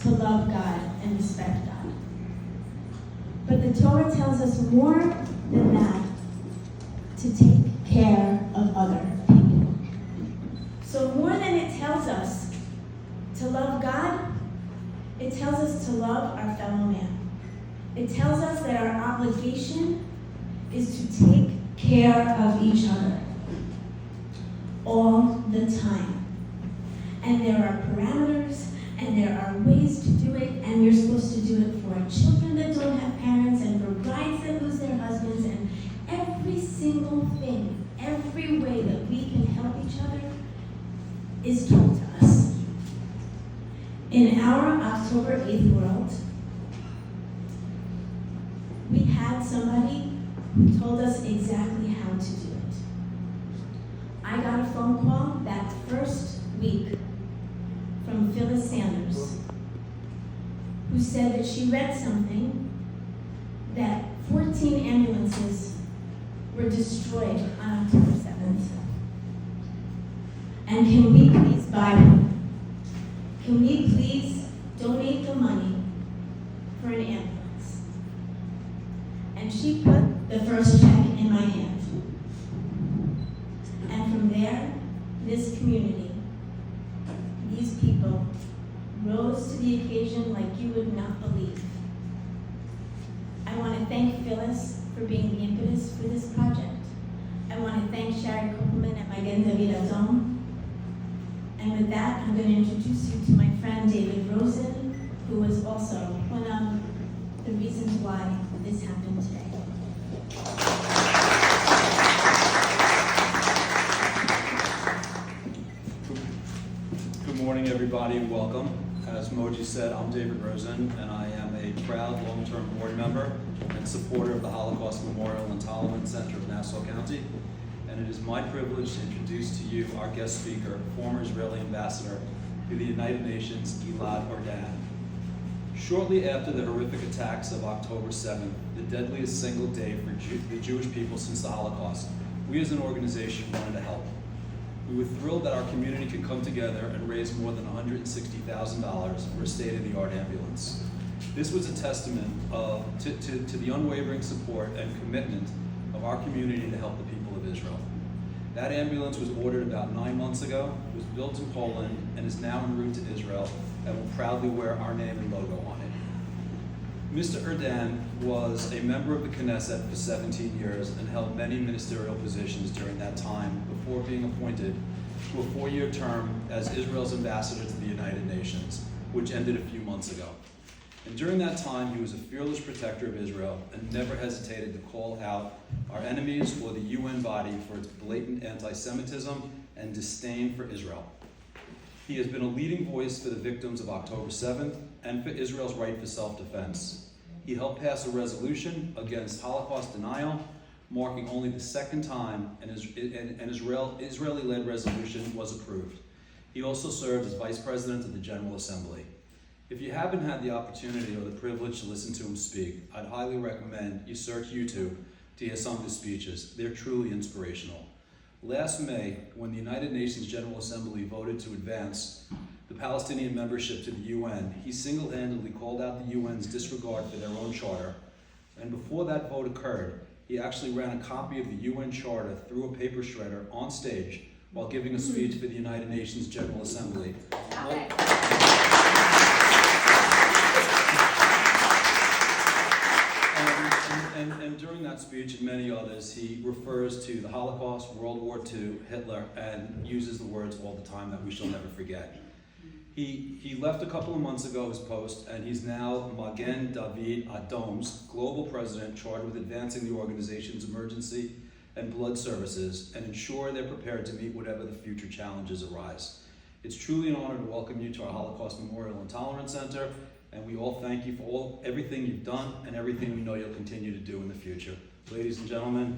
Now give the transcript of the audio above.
to love God and respect God. But the Torah tells us more than that, to take care of other people. So more than it tells us to love God, it tells us to love our fellow man. It tells us that our obligation is to take care of each other all the time. And there are parameters, and there are ways to do it, and we're supposed to do it for children that don't have parents, and for brides that lose their husbands, and every single thing, every way that we can help each other is told to us. In our October 8th world, we had somebody who told us exactly how to do it. I got a phone call that first week from Phyllis Sanders, who said that she read something that 14 ambulances were destroyed on October 7th. And can we please buy one? Can we please donate the money for an ambulance? And she put the first check in my hand. And from there, this community, these people, rose to the occasion like you would not believe. I want to thank Phyllis for being the impetus for this project. I want to thank Shari Koppelman at Magen David Adom. And with that, I'm going to introduce you to my friend David Rosen, who was also one of the reasons why this happened today. Good morning, everybody, and welcome. As Moji said, I'm David Rosen, and I am a proud long-term board member and supporter of the Holocaust Memorial and Tolerance Center of Nassau County. And it is my privilege to introduce to you our guest speaker, former Israeli ambassador to the United Nations, Gilad Erdan. Shortly after the horrific attacks of October 7th, the deadliest single day for the Jewish people since the Holocaust, we as an organization wanted to help. We were thrilled that our community could come together and raise more than $160,000 for a state-of-the-art ambulance. This was a testament to the unwavering support and commitment of our community to help the people of Israel. That ambulance was ordered about 9 months ago, was built in Poland, and is now en route to Israel, and will proudly wear our name and logo on it. Mr. Erdan was a member of the Knesset for 17 years and held many ministerial positions during that time before being appointed to a 4-year term as Israel's ambassador to the United Nations, which ended a few months ago. And during that time, he was a fearless protector of Israel and never hesitated to call out our enemies or the UN body for its blatant anti-Semitism and disdain for Israel. He has been a leading voice for the victims of October 7th and for Israel's right for self-defense. He helped pass a resolution against Holocaust denial, marking only the second time an Israeli-led resolution was approved. He also served as Vice President of the General Assembly. If you haven't had the opportunity or the privilege to listen to him speak, I'd highly recommend you search YouTube to hear some of his speeches. They're truly inspirational. Last May, when the United Nations General Assembly voted to advance the Palestinian membership to the UN, he single-handedly called out the UN's disregard for their own charter. And before that vote occurred, he actually ran a copy of the UN charter through a paper shredder on stage while giving a speech for the United Nations General Assembly. And during that speech and many others, he refers to the Holocaust, World War II, Hitler, and uses the words all the time that we shall never forget. He left a couple of months ago his post, and he's now Magen David Adom's global president charged with advancing the organization's emergency and blood services and ensure they're prepared to meet whatever the future challenges arise. It's truly an honor to welcome you to our Holocaust Memorial and Tolerance Center, and we all thank you for everything you've done and everything we know you'll continue to do in the future. Ladies and gentlemen,